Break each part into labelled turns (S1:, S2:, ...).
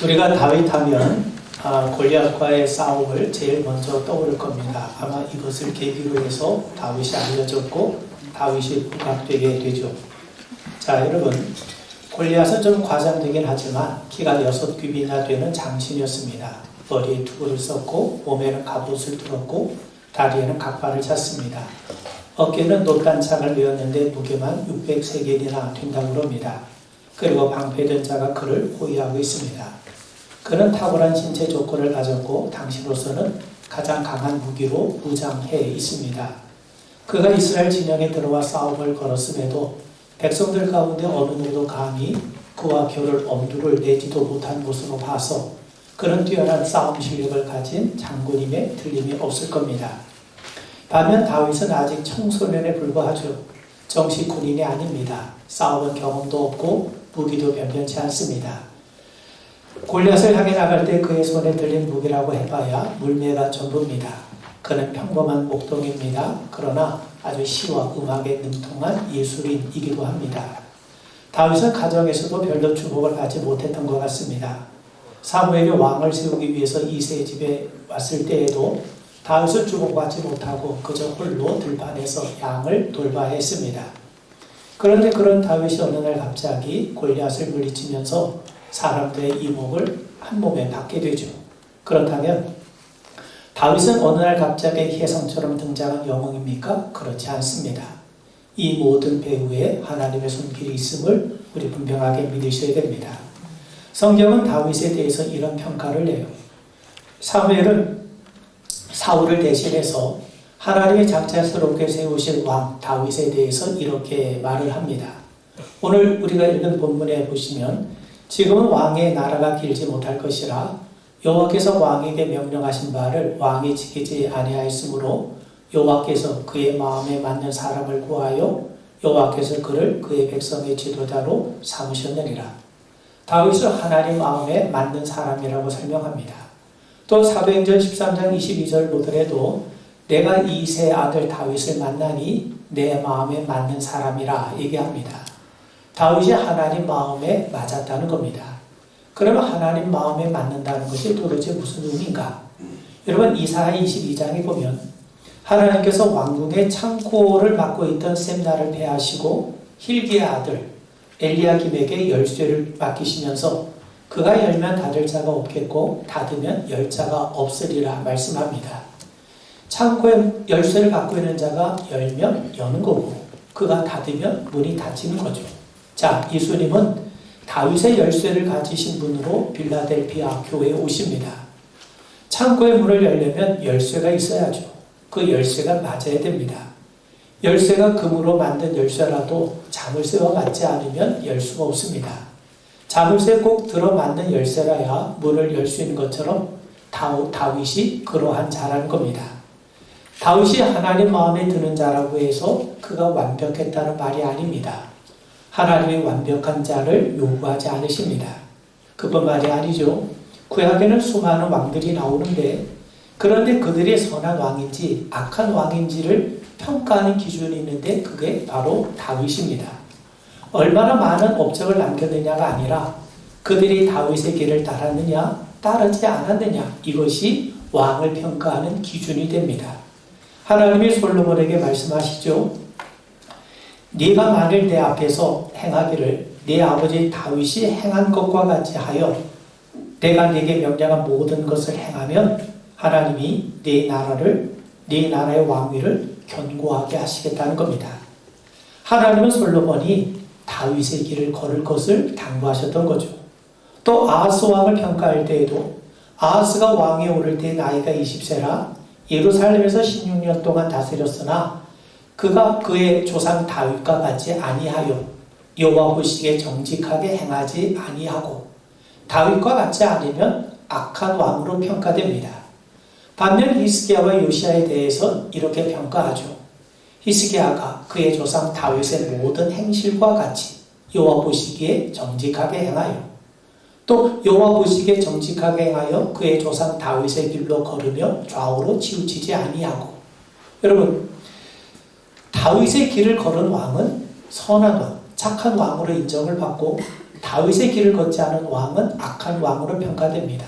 S1: 우리가 다윗 하면 골리앗과의 싸움을 제일 먼저 떠오를 겁니다. 아마 이것을 계기로 해서 다윗이 알려졌고 다윗이 부각되게 되죠. 자, 여러분, 골리앗은 좀 과장되긴 하지만 키가 6규빗이나 되는 장신이었습니다. 머리에 투구를 썼고 몸에는 갑옷을 들었고 다리에는 갓발을 찼습니다. 어깨는 놋단창을 메었는데 무게만 600세겔이나 된다고 합니다. 그리고 방패든 자가 그를 호위하고 있습니다. 그는 탁월한 신체 조건을 가졌고 당시로서는 가장 강한 무기로 무장해 있습니다. 그가 이스라엘 진영에 들어와 싸움을 걸었음에도 백성들 가운데 어느 누구도 감히 그와 겨룰 엄두를 내지도 못한 것으로 봐서 그는 뛰어난 싸움 실력을 가진 장군임에 틀림이 없을 겁니다. 반면 다윗은 아직 청소년에 불과하죠. 정식 군인이 아닙니다. 싸움은 경험도 없고 무기도 변변치 않습니다. 골리앗을 향해 나갈 때 그의 손에 들린 무기라고 해봐야 물매가 전부입니다. 그는 평범한 목동입니다. 그러나 아주 시와 음악에 능통한 예술인이기도 합니다. 다윗은 가정에서도 별로 주목을 받지 못했던 것 같습니다. 사무엘이 왕을 세우기 위해서 이새의 집에 왔을 때에도 다윗은 주목받지 못하고 그저 홀로 들판에서 양을 돌봐야 했습니다. 그런데 그런 다윗이 어느 날 갑자기 골리앗을 물리치면서 사람들의 이목을 한 몸에 받게 되죠. 그렇다면 다윗은 어느 날 갑자기 혜성처럼 등장한 영웅입니까? 그렇지 않습니다. 이 모든 배후에 하나님의 손길이 있음을 우리 분명하게 믿으셔야 됩니다. 성경은 다윗에 대해서 이런 평가를 내요. 사무엘은 사울을 대신해서 하나님이 작자스럽게 세우신 왕 다윗에 대해서 이렇게 말을 합니다. 오늘 우리가 읽은 본문에 보시면 지금은 왕의 나라가 길지 못할 것이라 여호와께서 왕에게 명령하신 바를 왕이 지키지 아니하였으므로 여호와께서 그의 마음에 맞는 사람을 구하여 여호와께서 그를 그의 백성의 지도자로 삼으셨느니라. 다윗을 하나님 마음에 맞는 사람이라고 설명합니다. 또 사도행전 13장 22절 보더라도 내가 이새의 아들 다윗을 만나니 내 마음에 맞는 사람이라 얘기합니다. 다윗이 하나님 마음에 맞았다는 겁니다. 그러면 하나님 마음에 맞는다는 것이 도대체 무슨 의미인가? 여러분 이사야 22장에 보면 하나님께서 왕궁의 창고를 맡고 있던 셈나를 폐하시고 힐기의 아들 엘리야김에게 열쇠를 맡기시면서 그가 열면 닫을 자가 없겠고 닫으면 열 자가 없으리라 말씀합니다. 창고에 열쇠를 갖고 있는 자가 열면 여는 거고 그가 닫으면 문이 닫히는 거죠. 자, 예수님은 다윗의 열쇠를 가지신 분으로 빌라델피아 교회에 오십니다. 창고의 문을 열려면 열쇠가 있어야죠. 그 열쇠가 맞아야 됩니다. 열쇠가 금으로 만든 열쇠라도 자물쇠와 맞지 않으면 열 수가 없습니다. 자물쇠 꼭 들어 맞는 열쇠라야 문을 열 수 있는 것처럼 다윗이 그러한 자라는 겁니다. 다윗이 하나님 마음에 드는 자라고 해서 그가 완벽했다는 말이 아닙니다. 하나님이 완벽한 자를 요구하지 않으십니다. 그뿐만이 아니죠. 구약에는 수많은 왕들이 나오는데 그런데 그들이 선한 왕인지 악한 왕인지를 평가하는 기준이 있는데 그게 바로 다윗입니다. 얼마나 많은 업적을 남겼느냐가 아니라 그들이 다윗의 길을 따랐느냐 따르지 않았느냐 이것이 왕을 평가하는 기준이 됩니다. 하나님이 솔로몬에게 말씀하시죠. 네가 만일 내 앞에서 행하기를 네 아버지 다윗이 행한 것과 같이 하여 내가 네게 명령한 모든 것을 행하면 하나님이 네 나라의 왕위를 견고하게 하시겠다는 겁니다. 하나님은 솔로몬이 다윗의 길을 걸을 것을 당부하셨던 거죠. 또 아하스 왕을 평가할 때에도 아하스가 왕에 오를 때 나이가 20세라 예루살렘에서 16년 동안 다스렸으나 그가 그의 조상 다윗과 같이 아니하여 여호와 보시기에 정직하게 행하지 아니하고 다윗과 같지 않으면 악한 왕으로 평가됩니다. 반면 히스기야와 요시야에 대해서 이렇게 평가하죠. 히스기야가 그의 조상 다윗의 모든 행실과 같이 여호와 보시기에 정직하게 행하여 또 여호와 보시기에 정직하게 행하여 그의 조상 다윗의 길로 걸으며 좌우로 치우치지 아니하고 여러분 다윗의 길을 걸은 왕은 선한 왕, 착한 왕으로 인정을 받고 다윗의 길을 걷지 않은 왕은 악한 왕으로 평가됩니다.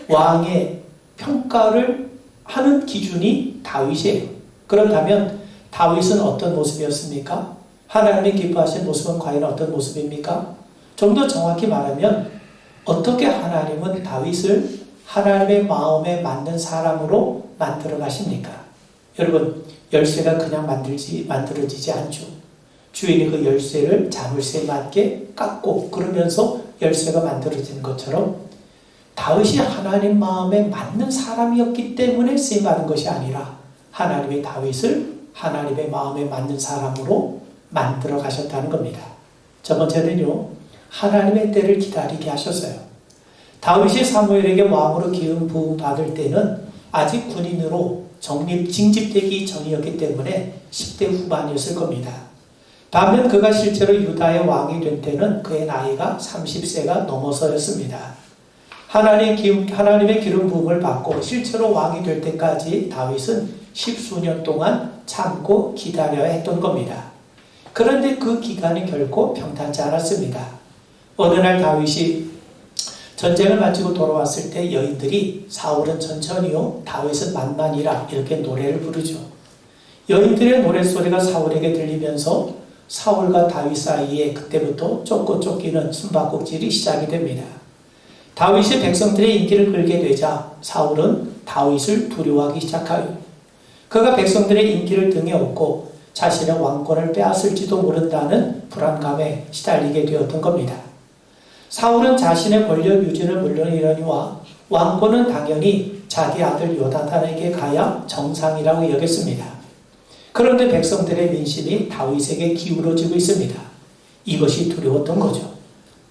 S1: 왕의 평가를 하는 기준이 다윗이에요. 그렇다면 다윗은 어떤 모습이었습니까? 하나님이 기뻐하신 모습은 과연 어떤 모습입니까? 좀 더 정확히 말하면 어떻게 하나님은 다윗을 하나님의 마음에 맞는 사람으로 만들어 가십니까? 여러분, 열쇠가 그냥 만들어지지 않죠. 주인이 그 열쇠를 자물쇠에 맞게 깎고 그러면서 열쇠가 만들어지는 것처럼 다윗이 하나님 마음에 맞는 사람이었기 때문에 쓰임받은 것이 아니라 하나님이 다윗을 하나님의 마음에 맞는 사람으로 만들어 가셨다는 겁니다. 첫 번째는요, 하나님의 때를 기다리게 하셨어요. 다윗이 사무엘에게 왕으로 기름 부음 받을 때는 아직 군인으로 징집되기 전이었기 때문에 10대 후반이었을 겁니다. 반면 그가 실제로 유다의 왕이 된 때는 그의 나이가 30세가 넘어서였습니다. 하나님의 기름 부음을 받고 실제로 왕이 될 때까지 다윗은 10수년 동안 참고 기다려야 했던 겁니다. 그런데 그 기간이 결코 평탄치 않았습니다. 어느 날 다윗이 전쟁을 마치고 돌아왔을 때 여인들이 사울은 천천히요, 다윗은 만만이라 이렇게 노래를 부르죠. 여인들의 노랫소리가 사울에게 들리면서 사울과 다윗 사이에 그때부터 쫓고 쫓기는 숨바꼭질이 시작이 됩니다. 다윗이 백성들의 인기를 끌게 되자 사울은 다윗을 두려워하기 시작하여 그가 백성들의 인기를 등에 업고 자신의 왕권을 빼앗을지도 모른다는 불안감에 시달리게 되었던 겁니다. 사울은 자신의 권력 유지는 물론이러니와 왕권은 당연히 자기 아들 요나단에게 가야 정상이라고 여겼습니다. 그런데 백성들의 민심이 다윗에게 기울어지고 있습니다. 이것이 두려웠던 거죠.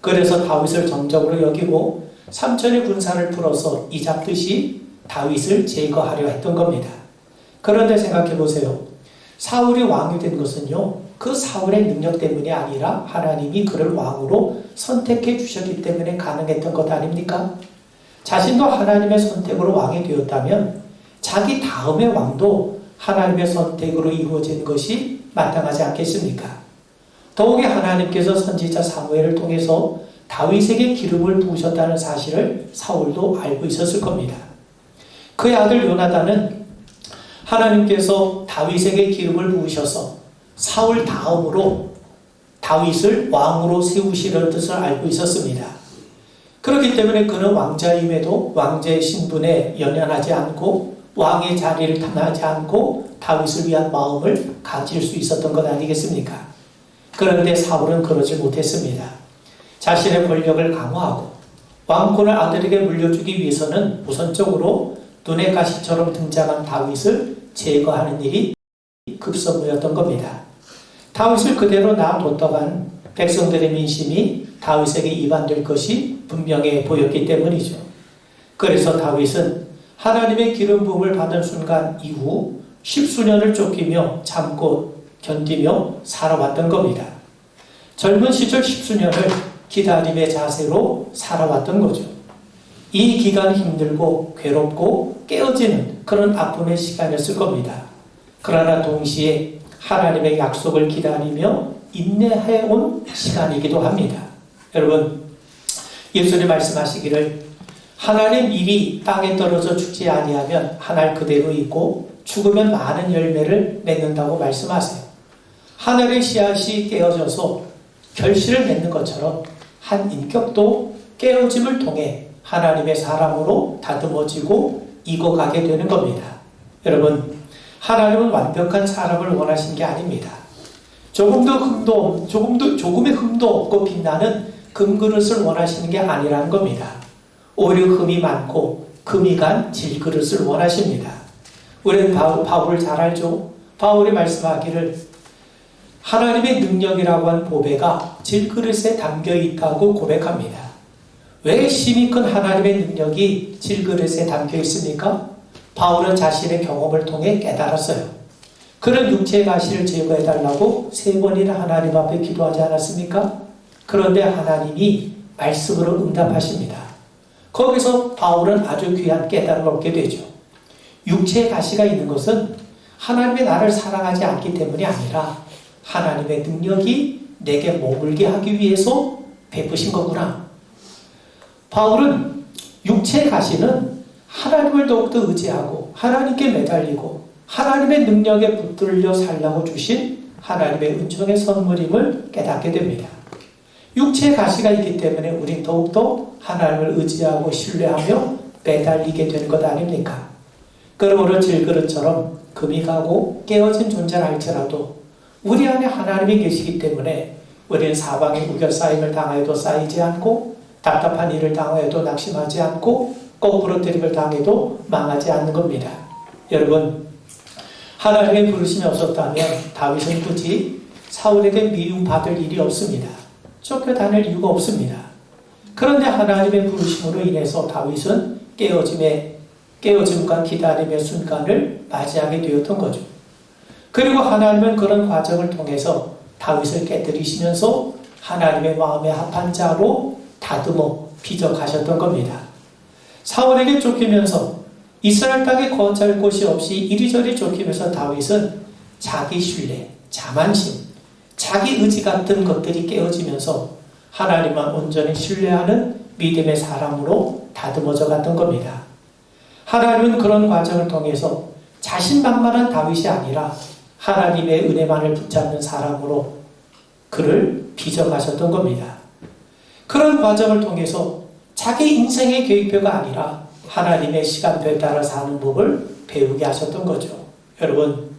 S1: 그래서 다윗을 정적으로 여기고 삼천의 군사를 풀어서 이잡듯이 다윗을 제거하려 했던 겁니다. 그런데 생각해 보세요. 사울이 왕이 된 것은요, 그 사울의 능력 때문이 아니라 하나님이 그를 왕으로 선택해 주셨기 때문에 가능했던 것 아닙니까? 자신도 하나님의 선택으로 왕이 되었다면 자기 다음의 왕도 하나님의 선택으로 이루어진 것이 마땅하지 않겠습니까? 더욱이 하나님께서 선지자 사무엘을 통해서 다윗에게 기름을 부으셨다는 사실을 사울도 알고 있었을 겁니다. 그의 아들 요나단은 하나님께서 다윗에게 기름을 부으셔서 사울 다음으로 다윗을 왕으로 세우시려는 뜻을 알고 있었습니다. 그렇기 때문에 그는 왕자임에도 왕자의 신분에 연연하지 않고 왕의 자리를 탐하지 않고 다윗을 위한 마음을 가질 수 있었던 것 아니겠습니까? 그런데 사울은 그러지 못했습니다. 자신의 권력을 강화하고 왕권을 아들에게 물려주기 위해서는 우선적으로 눈의 가시처럼 등장한 다윗을 제거하는 일이 급선무였던 겁니다. 다윗을 그대로 놔뒀다간 백성들의 민심이 다윗에게 이반될 것이 분명해 보였기 때문이죠. 그래서 다윗은 하나님의 기름 부음을 받은 순간 이후 10수년을 쫓기며 참고 견디며 살아왔던 겁니다. 젊은 시절 10수년을 기다림의 자세로 살아왔던 거죠. 이 기간이 힘들고 괴롭고 깨어지는 그런 아픔의 시간이었을 겁니다. 그러나 동시에 하나님의 약속을 기다리며 인내해온 시간이기도 합니다. 여러분, 예수님 말씀하시기를 하나님 일이 땅에 떨어져 죽지 아니하면 한 알 그대로 있고 죽으면 많은 열매를 맺는다고 말씀하세요. 하늘의 씨앗이 깨어져서 결실을 맺는 것처럼 한 인격도 깨어짐을 통해 하나님의 사람으로 다듬어지고 익어가게 되는 겁니다. 여러분, 하나님은 완벽한 사람을 원하신 게 아닙니다. 조금의 흠도 없고 빛나는 금그릇을 원하시는 게 아니라는 겁니다. 오히려 흠이 많고 금이 간 질그릇을 원하십니다. 우리는 바울을 잘 알죠? 바울이 말씀하기를 하나님의 능력이라고 한 보배가 질그릇에 담겨 있다고 고백합니다. 왜 힘이 큰 하나님의 능력이 질그릇에 담겨 있습니까? 바울은 자신의 경험을 통해 깨달았어요. 그런 육체의 가시를 제거해달라고 3번이나 하나님 앞에 기도하지 않았습니까? 그런데 하나님이 말씀으로 응답하십니다. 거기서 바울은 아주 귀한 깨달음을 얻게 되죠. 육체의 가시가 있는 것은 하나님의 나를 사랑하지 않기 때문이 아니라 하나님의 능력이 내게 머물게 하기 위해서 베푸신 거구나. 바울은 육체의 가시는 하나님을 더욱더 의지하고 하나님께 매달리고 하나님의 능력에 붙들려 살라고 주신 하나님의 은총의 선물임을 깨닫게 됩니다. 육체의 가시가 있기 때문에 우린 더욱더 하나님을 의지하고 신뢰하며 매달리게 되는 것 아닙니까? 그러므로 질그릇처럼 금이 가고 깨어진 존재를 할지라도 우리 안에 하나님이 계시기 때문에 우리는 사방에 우겨싸임을 당하여도 쌓이지 않고 답답한 일을 당하여도 낙심하지 않고 거꾸로뜨림을 당해도 망하지 않는 겁니다. 여러분, 하나님의 부르심이 없었다면 다윗은 굳이 사울에게 미움받을 일이 없습니다. 쫓겨다닐 이유가 없습니다. 그런데 하나님의 부르심으로 인해서 다윗은 깨어짐과 기다림의 순간을 맞이하게 되었던 거죠. 그리고 하나님은 그런 과정을 통해서 다윗을 깨뜨리시면서 하나님의 마음에 합한 자로 다듬어 빚어가셨던 겁니다. 사울에게 쫓기면서 이스라엘 땅에 거처할 곳이 없이 이리저리 쫓기면서 다윗은 자기 신뢰, 자만심, 자기 의지 같은 것들이 깨어지면서 하나님만 온전히 신뢰하는 믿음의 사람으로 다듬어져 갔던 겁니다. 하나님은 그런 과정을 통해서 자신만만한 다윗이 아니라 하나님의 은혜만을 붙잡는 사람으로 그를 빚어가셨던 겁니다. 그런 과정을 통해서 자기 인생의 계획표가 아니라 하나님의 시간표에 따라 사는 법을 배우게 하셨던 거죠. 여러분,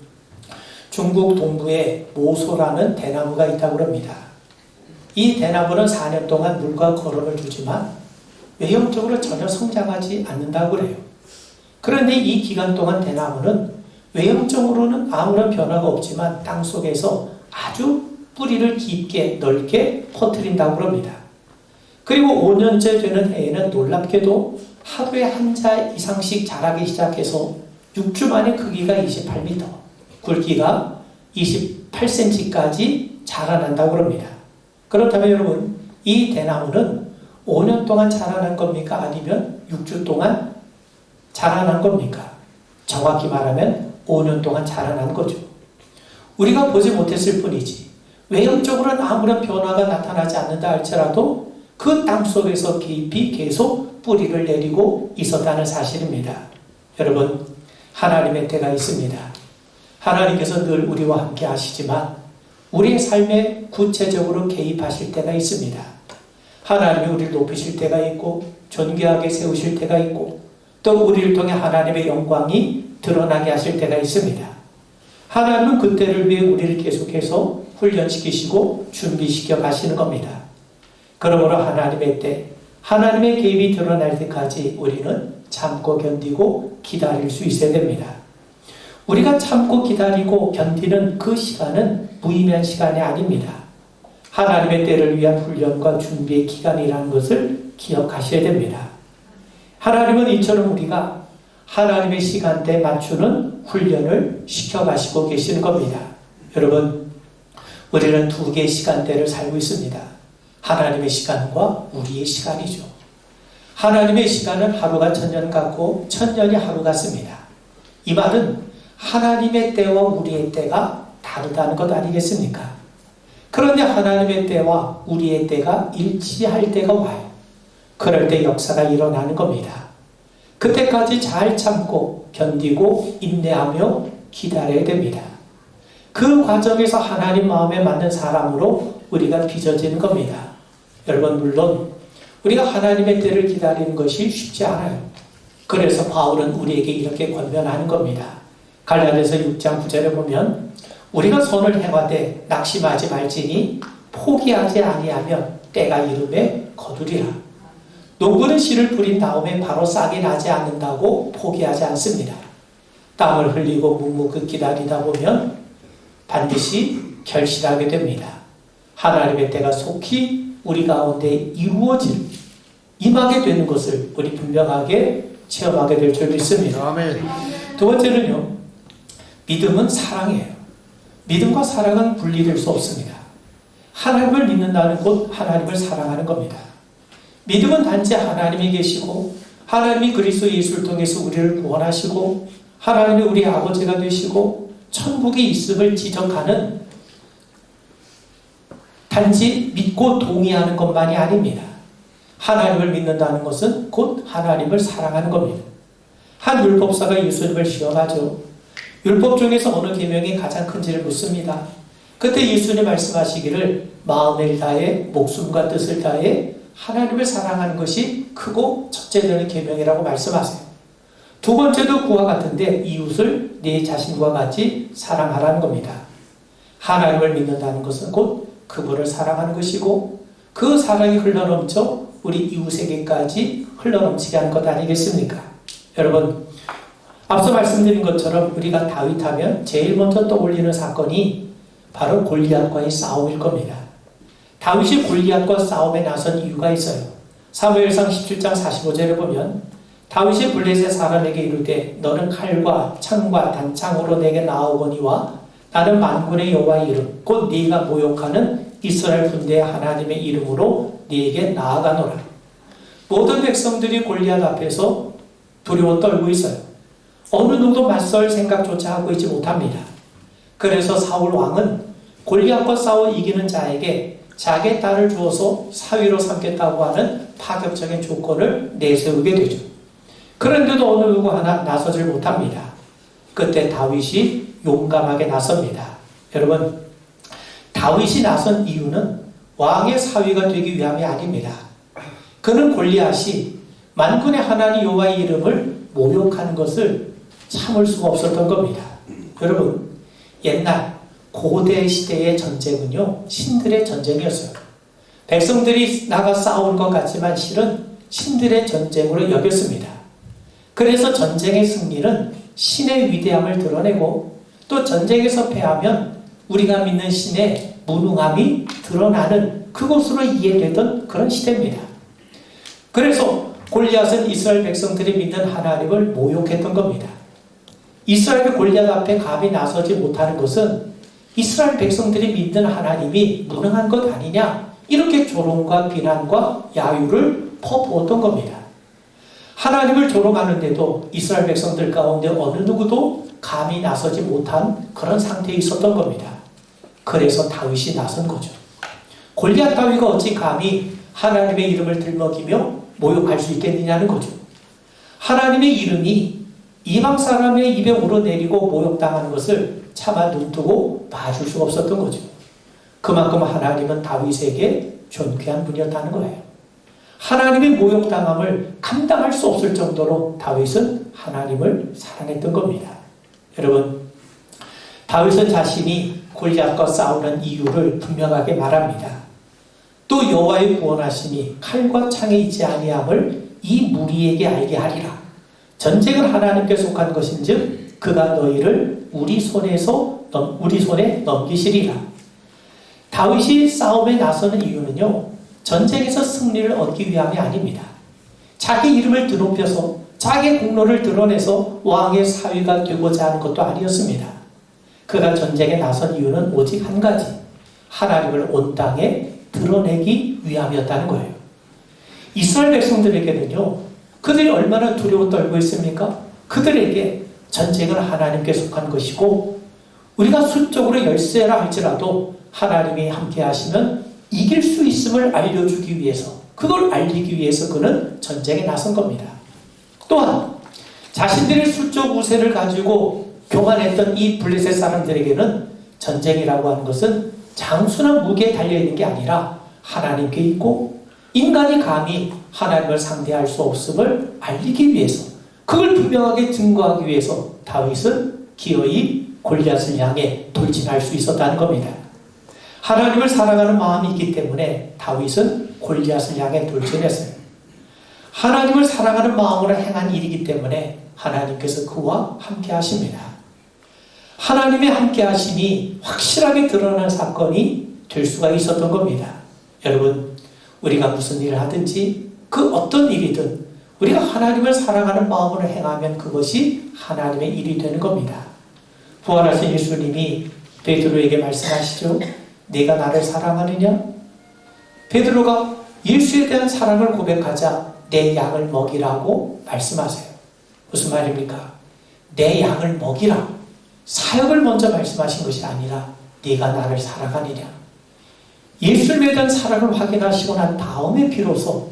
S1: 중국 동부에 모소라는 대나무가 있다고 합니다. 이 대나무는 4년 동안 물과 거름을 주지만 외형적으로 전혀 성장하지 않는다고 그래요. 그런데 이 기간 동안 대나무는 외형적으로는 아무런 변화가 없지만 땅속에서 아주 뿌리를 깊게 넓게 퍼뜨린다고 합니다. 그리고 5년째 되는 해에는 놀랍게도 하루에 한 자 이상씩 자라기 시작해서 6주 만에 크기가 28m, 굵기가 28cm까지 자라난다고 합니다. 그렇다면 여러분, 이 대나무는 5년 동안 자라난 겁니까? 아니면 6주 동안 자라난 겁니까? 정확히 말하면 5년 동안 자라난 거죠. 우리가 보지 못했을 뿐이지 외형적으로는 아무런 변화가 나타나지 않는다 할지라도 그 땅속에서 깊이 계속 뿌리를 내리고 있었다는 사실입니다. 여러분, 하나님의 때가 있습니다. 하나님께서 늘 우리와 함께 하시지만 우리의 삶에 구체적으로 개입하실 때가 있습니다. 하나님이 우리를 높이실 때가 있고 존귀하게 세우실 때가 있고 또 우리를 통해 하나님의 영광이 드러나게 하실 때가 있습니다. 하나님은 그때를 위해 우리를 계속해서 훈련시키시고 준비시켜 가시는 겁니다. 그러므로 하나님의 때, 하나님의 개입이 드러날 때까지 우리는 참고 견디고 기다릴 수 있어야 됩니다. 우리가 참고 기다리고 견디는 그 시간은 무의미한 시간이 아닙니다. 하나님의 때를 위한 훈련과 준비의 기간이라는 것을 기억하셔야 됩니다. 하나님은 이처럼 우리가 하나님의 시간대에 맞추는 훈련을 시켜가시고 계시는 겁니다. 여러분, 우리는 두 개의 시간대를 살고 있습니다. 하나님의 시간과 우리의 시간이죠. 하나님의 시간은 하루가 천년 같고 천년이 하루 같습니다. 이 말은 하나님의 때와 우리의 때가 다르다는 것 아니겠습니까? 그런데 하나님의 때와 우리의 때가 일치할 때가 와요. 그럴 때 역사가 일어나는 겁니다. 그때까지 잘 참고 견디고 인내하며 기다려야 됩니다. 그 과정에서 하나님 마음에 맞는 사람으로 우리가 빚어지는 겁니다. 여러분, 물론 우리가 하나님의 때를 기다리는 것이 쉽지 않아요. 그래서 바울은 우리에게 이렇게 권면하는 겁니다. 갈라디아서 6장 9절에 보면 우리가 선을 행하되 낙심하지 말지니 포기하지 아니하면 때가 이름에 거두리라. 농부는 씨를 뿌린 다음에 바로 싹이 나지 않는다고 포기하지 않습니다. 땀을 흘리고 묵묵히 기다리다 보면 반드시 결실하게 됩니다. 하나님의 때가 속히 우리 가운데 임하게 되는 것을 우리 분명하게 체험하게 될 줄 믿습니다.
S2: 아멘.
S1: 두 번째는요, 믿음은 사랑이에요. 믿음과 사랑은 분리될 수 없습니다. 하나님을 믿는다는 것, 하나님을 사랑하는 겁니다. 믿음은 단지 하나님이 계시고 하나님이 그리스도 예수를 통해서 우리를 구원하시고 하나님이 우리 아버지가 되시고 천국이 있음을 지적하는 단지 믿고 동의하는 것만이 아닙니다. 하나님을 믿는다는 것은 곧 하나님을 사랑하는 겁니다. 한 율법사가 예수님을 시험하죠. 율법 중에서 어느 계명이 가장 큰지를 묻습니다. 그때 예수님 말씀하시기를 마음을 다해 목숨과 뜻을 다해 하나님을 사랑하는 것이 크고 첫째 되는 계명이라고 말씀하세요. 두 번째도 그와 같은데 이웃을 내 자신과 같이 사랑하라는 겁니다. 하나님을 믿는다는 것은 곧 그분을 사랑하는 것이고 그 사랑이 흘러넘쳐 우리 이웃에게까지 흘러넘치게 하는 것 아니겠습니까? 여러분, 앞서 말씀드린 것처럼 우리가 다윗하면 제일 먼저 떠올리는 사건이 바로 골리앗과의 싸움일 겁니다. 다윗이 골리앗과 싸움에 나선 이유가 있어요. 사무엘상 17장 45절에 보면 다윗이 블레셋 사람에게 이르되 너는 칼과 창과 단창으로 내게 나아오거니와 나는 만군의 여호와의 이름 곧 네가 모욕하는 이스라엘 군대의 하나님의 이름으로 네게 나아가노라. 모든 백성들이 골리앗 앞에서 두려워 떨고 있어요. 어느 누구도 맞설 생각조차 하고 있지 못합니다. 그래서 사울 왕은 골리앗과 싸워 이기는 자에게 자기의 딸을 주어서 사위로 삼겠다고 하는 파격적인 조건을 내세우게 되죠. 그런데도 어느 누구 하나 나서질 못합니다. 그때 다윗이 용감하게 나섭니다. 여러분, 다윗이 나선 이유는 왕의 사위가 되기 위함이 아닙니다. 그는 골리앗이 만군의 하나님 여호와의 이름을 모욕하는 것을 참을 수가 없었던 겁니다. 여러분, 옛날 고대 시대의 전쟁은요, 신들의 전쟁이었어요. 백성들이 나가 싸운 것 같지만 실은 신들의 전쟁으로 여겼습니다. 그래서 전쟁의 승리는 신의 위대함을 드러내고 또 전쟁에서 패하면 우리가 믿는 신의 무능함이 드러나는 그곳으로 이해되던 그런 시대입니다. 그래서 골리앗은 이스라엘 백성들이 믿는 하나님을 모욕했던 겁니다. 이스라엘의 골리앗 앞에 감히 나서지 못하는 것은 이스라엘 백성들이 믿는 하나님이 무능한 것 아니냐, 이렇게 조롱과 비난과 야유를 퍼부었던 겁니다. 하나님을 조롱하는데도 이스라엘 백성들 가운데 어느 누구도 감히 나서지 못한 그런 상태에 있었던 겁니다. 그래서 다윗이 나선 거죠. 골리앗 따위가 어찌 감히 하나님의 이름을 들먹이며 모욕할 수 있겠느냐는 거죠. 하나님의 이름이 이방 사람의 입에 오르내리고 모욕당하는 것을 차마 눈뜨고 봐줄 수가 없었던 거죠. 그만큼 하나님은 다윗에게 존귀한 분이었다는 거예요. 하나님의 모욕당함을 감당할 수 없을 정도로 다윗은 하나님을 사랑했던 겁니다. 여러분, 다윗은 자신이 골리앗과 싸우는 이유를 분명하게 말합니다. 또 여호와의 구원하심이 칼과 창에 있지 아니함을 이 무리에게 알게 하리라. 전쟁은 하나님께 속한 것인즉 그가 너희를 우리 손에 넘기시리라. 다윗이 싸움에 나서는 이유는요, 전쟁에서 승리를 얻기 위함이 아닙니다. 자기 이름을 드높여서 자기 공로를 드러내서 왕의 사위가 되고자 하는 것도 아니었습니다. 그가 전쟁에 나선 이유는 오직 한 가지, 하나님을 온 땅에 드러내기 위함이었다는 거예요. 이스라엘 백성들에게는요, 그들이 얼마나 두려워 떨고 있습니까? 그들에게 전쟁은 하나님께 속한 것이고 우리가 수적으로 열세라 할지라도 하나님이 함께 하시면 이길 수 있음을 알려주기 위해서, 그걸 알리기 위해서 그는 전쟁에 나선 겁니다. 또한 자신들의 수적 우세를 가지고 교만했던 이 블레셋 사람들에게는 전쟁이라고 하는 것은 장수나 무기에 달려있는 게 아니라 하나님께 있고 인간이 감히 하나님을 상대할 수 없음을 알리기 위해서, 그걸 분명하게 증거하기 위해서 다윗은 기어이 골리앗을 향해 돌진할 수 있었다는 겁니다. 하나님을 사랑하는 마음이 있기 때문에 다윗은 골리앗을 향해 돌진했어요. 하나님을 사랑하는 마음으로 행한 일이기 때문에 하나님께서 그와 함께 하십니다. 하나님의 함께 하심이 확실하게 드러나는 사건이 될 수가 있었던 겁니다. 여러분, 우리가 무슨 일을 하든지 그 어떤 일이든 우리가 하나님을 사랑하는 마음으로 행하면 그것이 하나님의 일이 되는 겁니다. 부활하신 예수님이 베드로에게 말씀하시죠. 네가 나를 사랑하느냐? 베드로가 예수에 대한 사랑을 고백하자 내 양을 먹이라고 말씀하세요. 무슨 말입니까? 내 양을 먹이라. 사역을 먼저 말씀하신 것이 아니라 네가 나를 사랑하느냐? 예수님에 대한 사랑을 확인하시고 난 다음에 비로소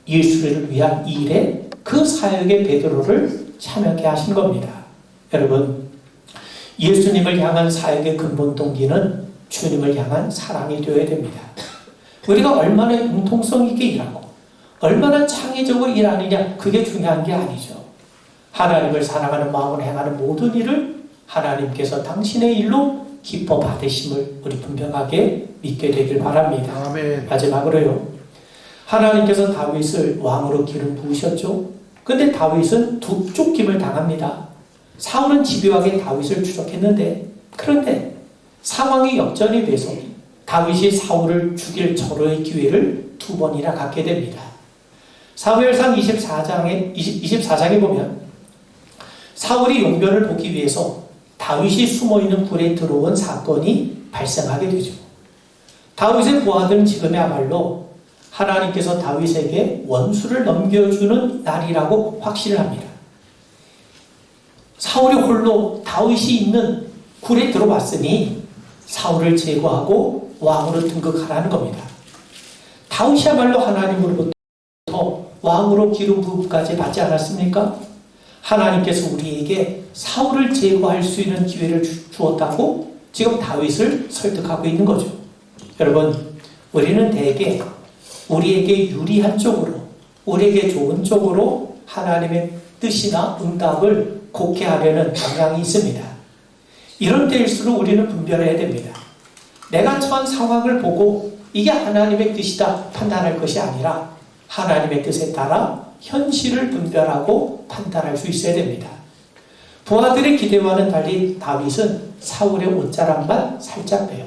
S1: 예수를 위한 일에 그 사역의 베드로를 참여하게 하신 겁니다. 여러분, 예수님을 향한 사역의 근본 동기는 주님을 향한 사랑이 되어야 됩니다. 우리가 얼마나 융통성 있게 일하고 얼마나 창의적으로 일하느냐, 그게 중요한 게 아니죠. 하나님을 사랑하는 마음으로 행하는 모든 일을 하나님께서 당신의 일로 기뻐 받으심을 우리 분명하게 믿게 되길 바랍니다.
S2: 아멘.
S1: 마지막으로요, 하나님께서 다윗을 왕으로 기름 부으셨죠. 근데 다윗은 쫓김을 당합니다. 사울은 집요하게 다윗을 추적했는데, 그런데 상황이 역전이 돼서 다윗이 사울을 죽일 절호의 기회를 2번이나 갖게 됩니다. 사무엘상 24장에 보면 사울이 용변을 보기 위해서 다윗이 숨어있는 굴에 들어온 사건이 발생하게 되죠. 다윗의 부하들은 지금이야말로 하나님께서 다윗에게 원수를 넘겨주는 날이라고 확신을 합니다. 사울이 홀로 다윗이 있는 굴에 들어왔으니 사울을 제거하고 왕으로 등극하라는 겁니다. 다윗이야말로 하나님으로부터 왕으로 기름 부음까지 받지 않았습니까? 하나님께서 우리에게 사울을 제거할 수 있는 기회를 주었다고 지금 다윗을 설득하고 있는 거죠. 여러분, 우리는 대개 우리에게 유리한 쪽으로, 우리에게 좋은 쪽으로 하나님의 뜻이나 응답을 곡해하려는 경향이 있습니다. 이런 때일수록 우리는 분별해야 됩니다. 내가 처한 상황을 보고 이게 하나님의 뜻이다 판단할 것이 아니라 하나님의 뜻에 따라 현실을 분별하고 판단할 수 있어야 됩니다. 부하들의 기대와는 달리 다윗은 사울의 옷자락만 살짝 빼요.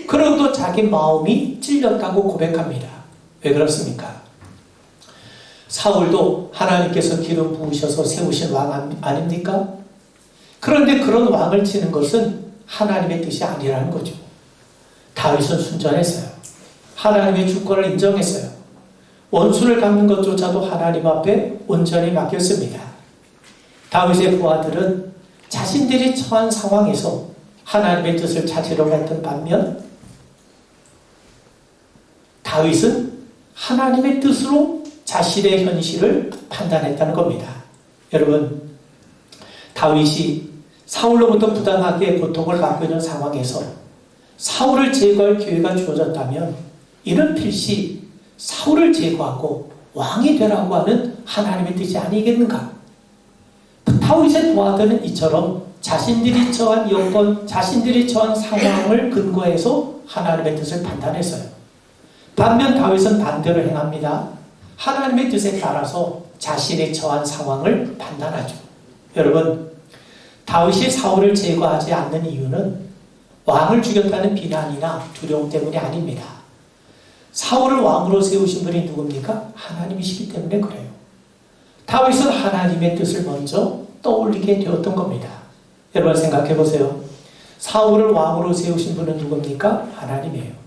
S1: 그러고도 자기 마음이 찔렸다고 고백합니다. 왜 그렇습니까? 사울도 하나님께서 기름 부으셔서 세우신 왕 아닙니까? 그런데 그런 왕을 치는 것은 하나님의 뜻이 아니라는 거죠. 다윗은 순전했어요. 하나님의 주권을 인정했어요. 원수를 갚는 것조차도 하나님 앞에 온전히 맡겼습니다. 다윗의 부하들은 자신들이 처한 상황에서 하나님의 뜻을 찾으려고 했던 반면 다윗은 하나님의 뜻으로 자신의 현실을 판단했다는 겁니다. 여러분, 다윗이 사울로부터 부당하게 고통을 받고 있는 상황에서 사울을 제거할 기회가 주어졌다면 이는 필시 사울을 제거하고 왕이 되라고 하는 하나님의 뜻이 아니겠는가? 다윗의 부하들은 이처럼 자신들이 처한 여건, 자신들이 처한 상황을 근거해서 하나님의 뜻을 판단했어요. 반면 다윗은 반대로 행합니다. 하나님의 뜻에 따라서 자신이 처한 상황을 판단하죠. 여러분, 다윗이 사울을 제거하지 않는 이유는 왕을 죽였다는 비난이나 두려움 때문이 아닙니다. 사울을 왕으로 세우신 분이 누굽니까? 하나님이시기 때문에 그래요. 다윗은 하나님의 뜻을 먼저 떠올리게 되었던 겁니다. 여러분 생각해 보세요. 사울을 왕으로 세우신 분은 누굽니까? 하나님이에요.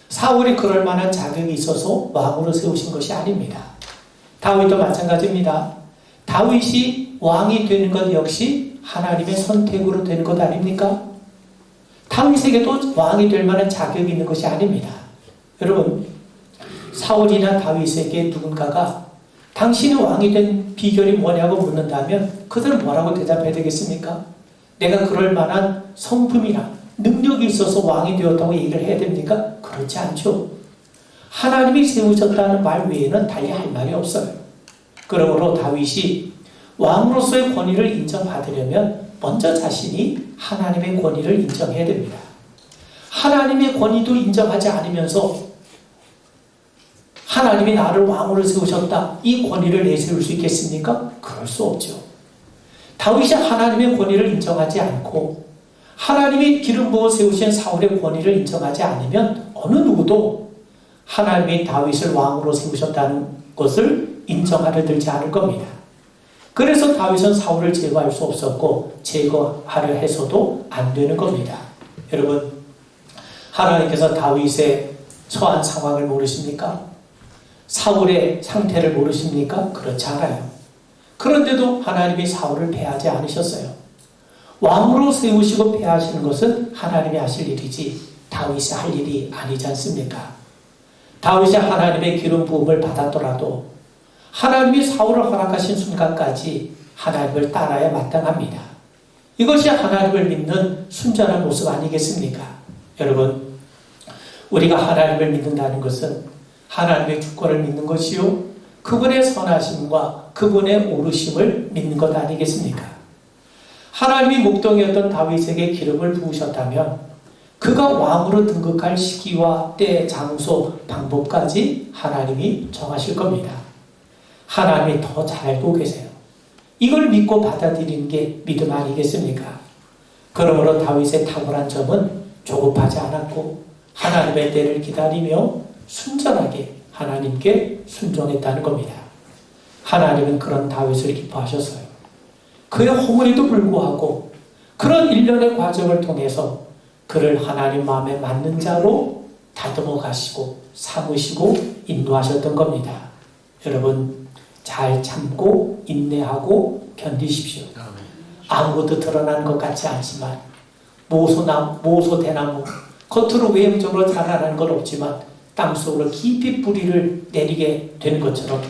S1: 사울이 그럴 만한 자격이 있어서 왕으로 세우신 것이 아닙니다. 다윗도 마찬가지입니다. 다윗이 왕이 되는 것 역시 하나님의 선택으로 되는 것 아닙니까? 다윗에게도 왕이 될 만한 자격이 있는 것이 아닙니다. 여러분, 사울이나 다윗에게 누군가가 당신이 왕이 된 비결이 뭐냐고 묻는다면 그들은 뭐라고 대답해야 되겠습니까? 내가 그럴 만한 성품이나 능력이 있어서 왕이 되었다고 얘기를 해야 됩니까? 그렇지 않죠. 하나님이 세우셨다는 말 외에는 달리 할 말이 없어요. 그러므로 다윗이 왕으로서의 권위를 인정받으려면 먼저 자신이 하나님의 권위를 인정해야 됩니다. 하나님의 권위도 인정하지 않으면서 하나님이 나를 왕으로 세우셨다, 이 권위를 내세울 수 있겠습니까? 그럴 수 없죠. 다윗이 하나님의 권위를 인정하지 않고 하나님이 기름 부어 세우신 사울의 권위를 인정하지 않으면 어느 누구도 하나님이 다윗을 왕으로 세우셨다는 것을 인정하려 들지 않을 겁니다. 그래서 다윗은 사울을 제거할 수 없었고 제거하려 해서도 안 되는 겁니다. 여러분, 하나님께서 다윗의 처한 상황을 모르십니까? 사울의 상태를 모르십니까? 그렇지 않아요. 그런데도 하나님이 사울을 패하지 않으셨어요. 왕으로 세우시고 패하시는 것은 하나님이 하실 일이지 다윗이 할 일이 아니지 않습니까? 다윗이 하나님의 기름 부음을 받았더라도 하나님이 사울을 허락하신 순간까지 하나님을 따라야 마땅합니다. 이것이 하나님을 믿는 순전한 모습 아니겠습니까? 여러분, 우리가 하나님을 믿는다는 것은 하나님의 주권을 믿는 것이요, 그분의 선하심과 그분의 오르심을 믿는 것 아니겠습니까? 하나님이 목동이었던 다윗에게 기름을 부으셨다면 그가 왕으로 등극할 시기와 때, 장소, 방법까지 하나님이 정하실 겁니다. 하나님이 더 잘 알고 계세요. 이걸 믿고 받아들이는 게 믿음 아니겠습니까? 그러므로 다윗의 탁월한 점은 조급하지 않았고 하나님의 때를 기다리며 순전하게 하나님께 순종했다는 겁니다. 하나님은 그런 다윗을 기뻐하셨어요. 그의 허물에도 불구하고 그런 일련의 과정을 통해서 그를 하나님 마음에 맞는 자로 다듬어 가시고 삼으시고 인도하셨던 겁니다. 여러분, 잘 참고 인내하고 견디십시오. 아무것도 드러나는 것 같지 않지만 모소 대나무, 겉으로 외형적으로 자라나는 건 없지만 땅속으로 깊이 뿌리를 내리게 되는 것처럼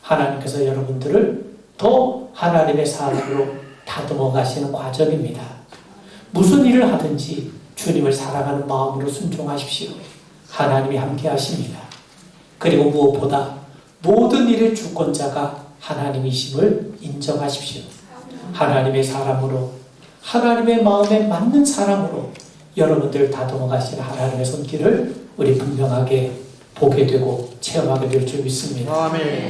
S1: 하나님께서 여러분들을 더 하나님의 사람으로 다듬어 가시는 과정입니다. 무슨 일을 하든지 주님을 사랑하는 마음으로 순종하십시오. 하나님이 함께 하십니다. 그리고 무엇보다 모든 일의 주권자가 하나님이심을 인정하십시오. 하나님의 사람으로, 하나님의 마음에 맞는 사람으로 여러분들 다듬어 가시는 하나님의 손길을 우리 분명하게 보게 되고 체험하게 될 줄 믿습니다.
S2: 아멘.